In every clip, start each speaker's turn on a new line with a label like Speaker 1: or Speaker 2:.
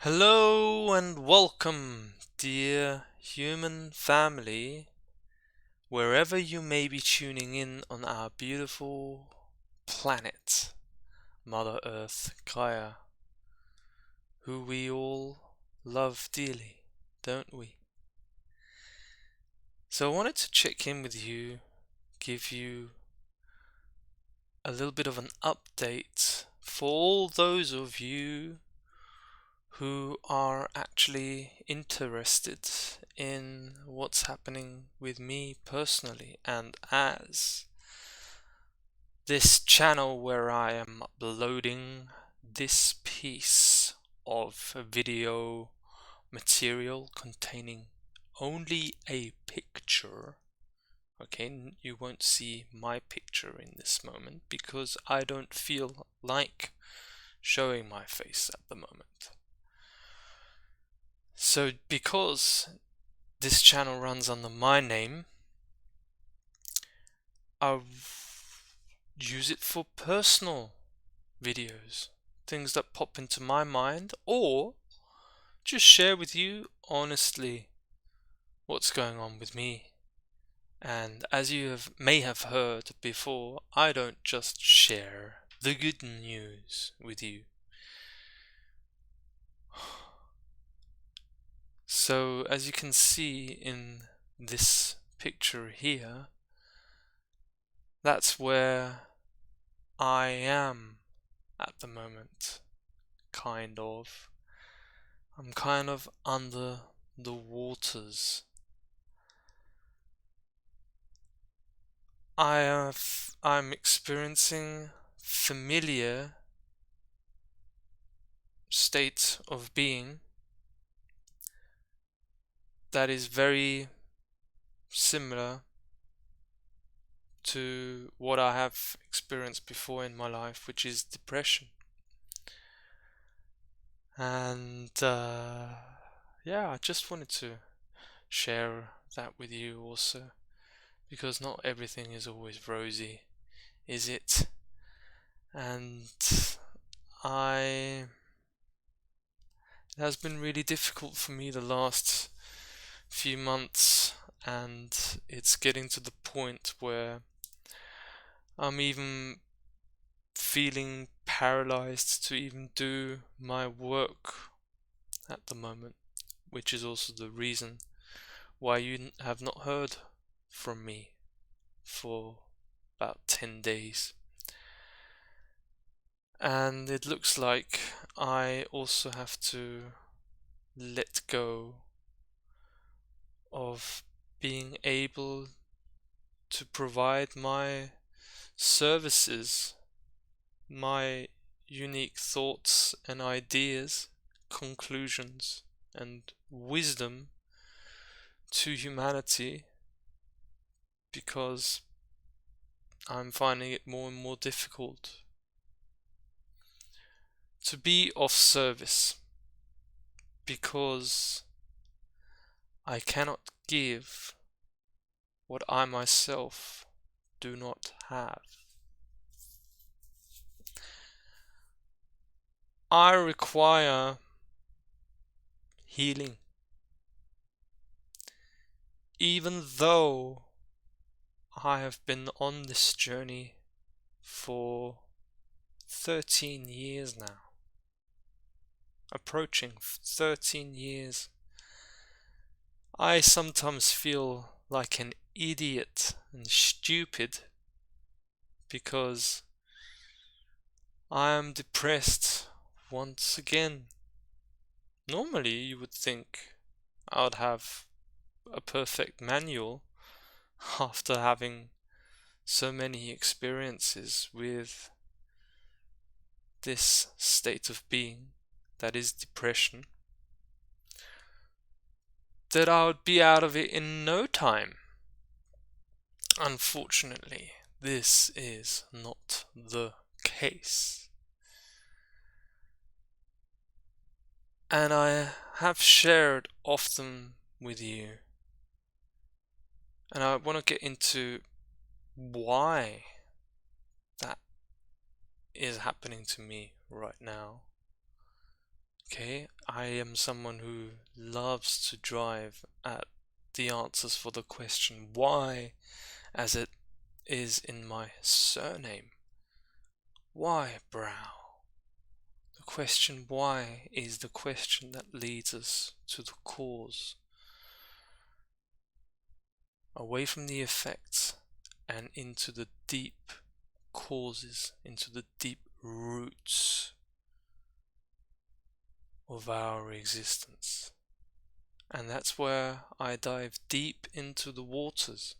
Speaker 1: Hello and welcome, dear human family, wherever you may be tuning in on our beautiful planet, Mother Earth Gaia, who we all love dearly, don't we? So I wanted to check in with you, give you a little bit of an update for all those of you who are actually interested in what's happening with me personally, and as this channel where I am uploading this piece of video material containing only a picture. Okay, you won't see my picture in this moment because I don't feel like showing my face at the moment. So because this channel runs under my name, I'll use it for personal videos, things that pop into my mind, or just share with you honestly what's going on with me. And as you may have heard before, I don't just share the good news with you. So as you can see in this picture here, that's where I am at the moment, kind of. I'm kind of under the waters. I'm experiencing familiar state of being that is very similar to what I have experienced before in my life, which is depression. And yeah, I just wanted to share that with you also, because not everything is always rosy, is it? And it has been really difficult for me the last few months, and it's getting to the point where I'm even feeling paralyzed to even do my work at the moment, which is also the reason why you have not heard from me for about 10 days. And it looks like I also have to let go of being able to provide my services, my unique thoughts and ideas, conclusions and wisdom to humanity, because I'm finding it more and more difficult to be of service, because I cannot give what I myself do not have. I require healing, even though I have been on this journey for 13 years now, approaching 13 years. I sometimes feel like an idiot and stupid because I am depressed once again. Normally, you would think I would have a perfect manual after having so many experiences with this state of being that is depression, that I would be out of it in no time. Unfortunately, this is not the case. And I have shared often with you, and I want to get into why that is happening to me right now. Okay, I am someone who loves to drive at the answers for the question why, as it is in my surname. Why Brow? The question why is the question that leads us to the cause, away from the effects and into the deep causes, into the deep roots of our existence. And that's where I dive deep into the waters.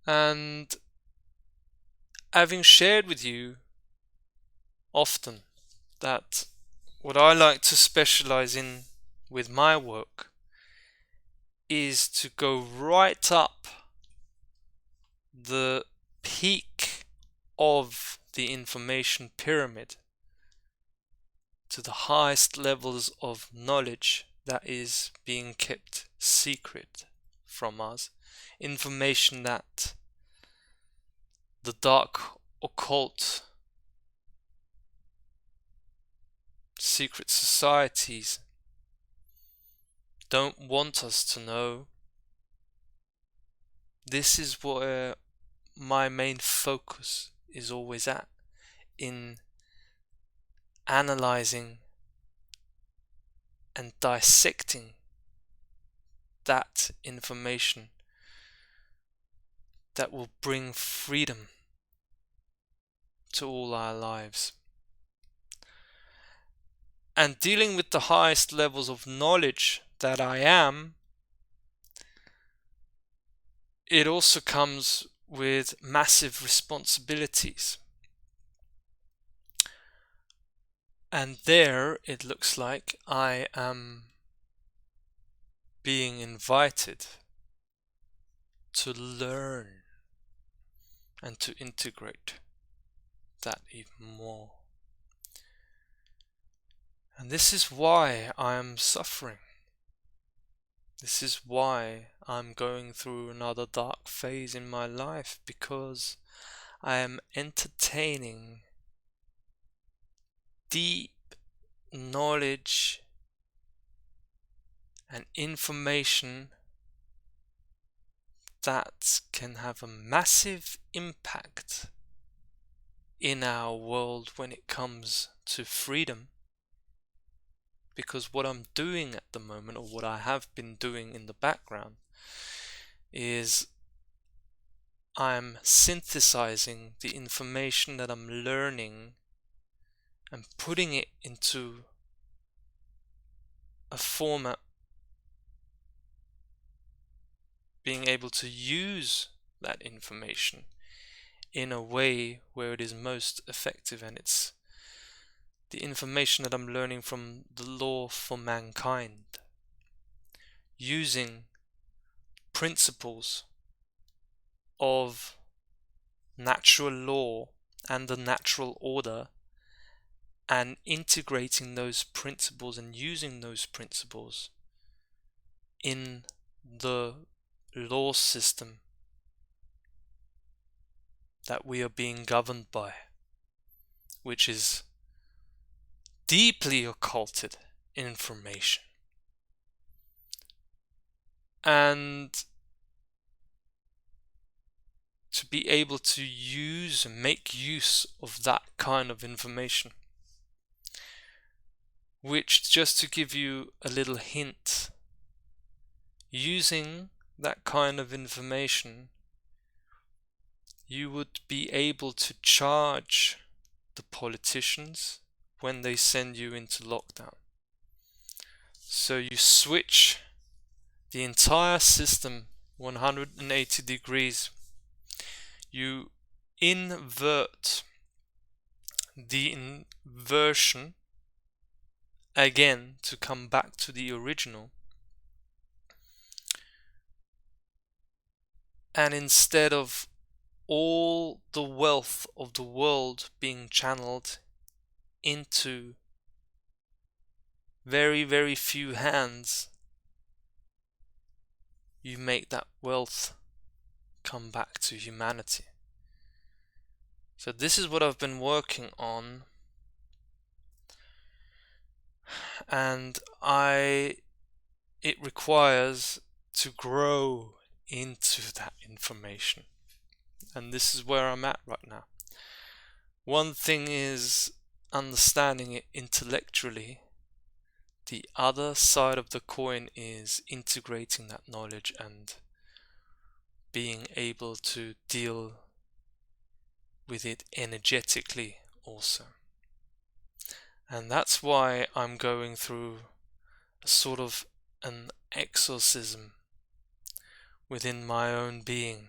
Speaker 1: And having shared with you often that what I like to specialize in with my work is to go right up the peak of the information pyramid to the highest levels of knowledge that is being kept secret from us, information that the dark occult secret societies don't want us to know. This is where my main focus is always at, in analyzing and dissecting that information that will bring freedom to all our lives. And dealing with the highest levels of knowledge that I am, it also comes with massive responsibilities. And there it looks like I am being invited to learn and to integrate that even more. And this is why I am suffering. This is why I'm going through another dark phase in my life, because I am entertaining deep knowledge and information that can have a massive impact in our world when it comes to freedom. Because what I'm doing at the moment, or what I have been doing in the background, is I'm synthesizing the information that I'm learning and putting it into a format, being able to use that information in a way where it is most effective. And it's the information that I'm learning from the law for mankind, using principles of natural law and the natural order, and integrating those principles and using those principles in the law system that we are being governed by, which is deeply occulted information. And to be able to use and make use of that kind of information, which, just to give you a little hint, using that kind of information, you would be able to charge the politicians when they send you into lockdown. So you switch the entire system 180 degrees. You invert the inversion again to come back to the original. And instead of all the wealth of the world being channeled into very, very few hands, you make that wealth come back to humanity. So this is what I've been working on and it requires to grow into that information. And this is where I'm at right now. One thing is understanding it intellectually. The other side of the coin is integrating that knowledge and being able to deal with it energetically also. And that's why I'm going through a sort of an exorcism within my own being.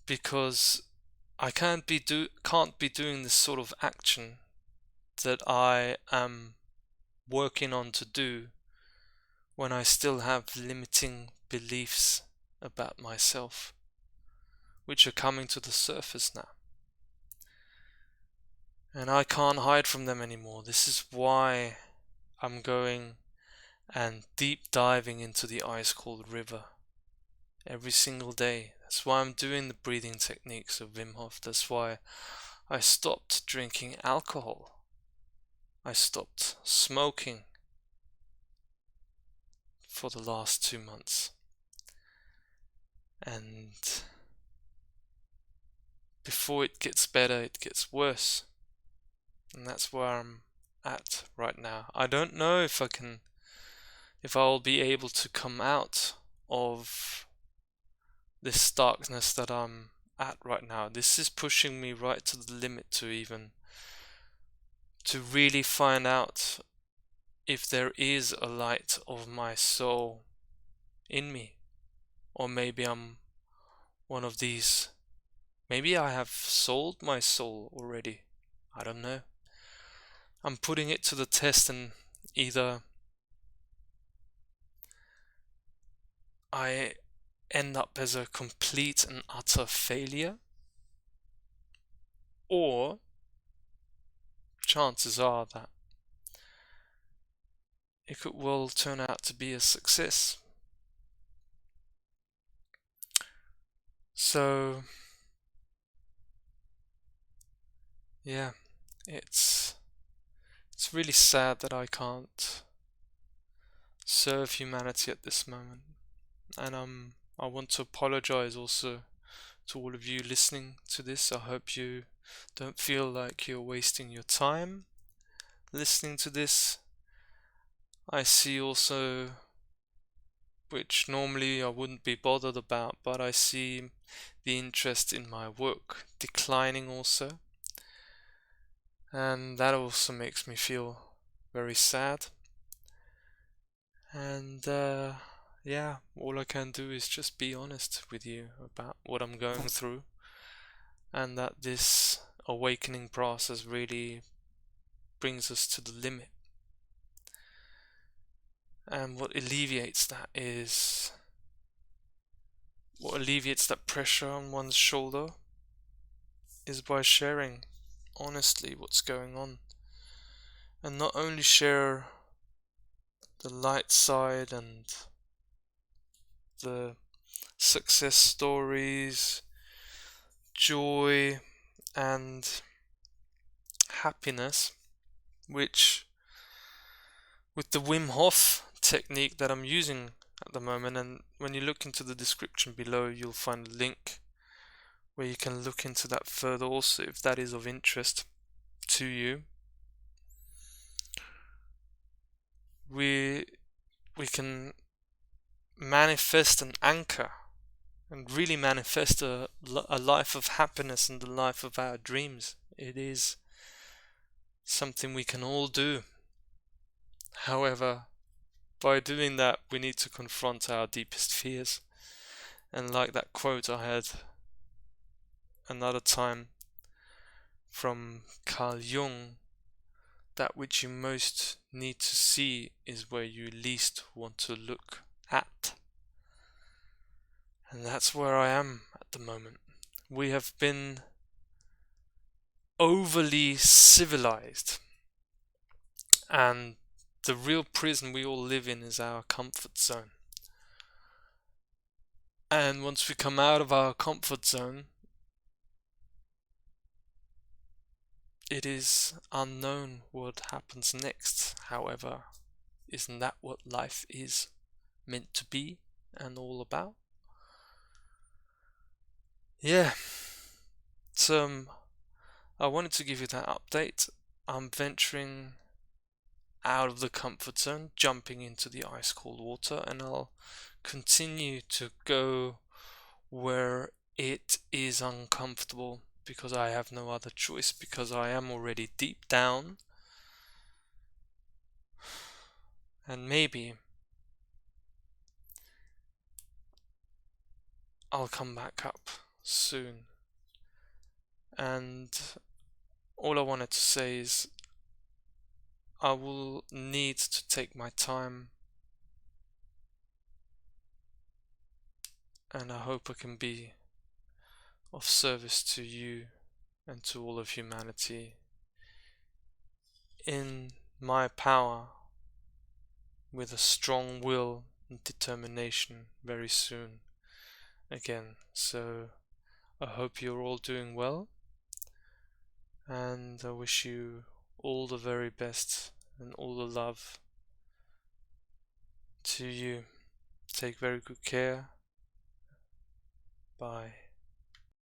Speaker 1: Because I can't be doing this sort of action that I am working on to do when I still have limiting beliefs about myself, which are coming to the surface now. And I can't hide from them anymore. This is why I'm going and deep diving into the ice cold river every single day. That's why I'm doing the breathing techniques of Wim Hof. That's why I stopped drinking alcohol. I stopped smoking for the last 2 months. And before it gets better, it gets worse. And that's where I'm at right now. I don't know if I'll be able to come out of this darkness that I'm at right now. This is pushing me right to the limit to really find out if there is a light of my soul in me. Or maybe I'm one of these. Maybe I have sold my soul already. I don't know. I'm putting it to the test, and either I end up as a complete and utter failure, or chances are that it could well turn out to be a success. So yeah, it's really sad that I can't serve humanity at this moment. And I want to apologize also to all of you listening to this. I hope you don't feel like you're wasting your time listening to this. I see also, which normally I wouldn't be bothered about, but I see the interest in my work declining also. And that also makes me feel very sad. And yeah, all I can do is just be honest with you about what I'm going through, and that this awakening process really brings us to the limit. And what alleviates that pressure on one's shoulder is by sharing honestly what's going on. And not only share the light side and the success stories, joy and happiness, which with the Wim Hof technique that I'm using at the moment, and when you look into the description below you'll find a link where you can look into that further also if that is of interest to you. We can manifest an anchor and really manifest a life of happiness and the life of our dreams. It is something we can all do. However, by doing that, we need to confront our deepest fears. And like that quote I had another time from Carl Jung, that which you most need to see is where you least want to look at. And that's where I am at the moment. We have been overly civilized, and the real prison we all live in is our comfort zone. And once we come out of our comfort zone, It is unknown what happens next. However, isn't that what life is meant to be and all about? Yeah, so I wanted to give you that update. I'm venturing out of the comfort zone, jumping into the ice cold water, and I'll continue to go where it is uncomfortable because I have no other choice, because I am already deep down, and maybe I'll come back up soon. And all I wanted to say is I will need to take my time, and I hope I can be of service to you and to all of humanity in my power, with a strong will and determination very soon again. So I hope you're all doing well, and I wish you all the very best and all the love to you. Take very good care. Bye.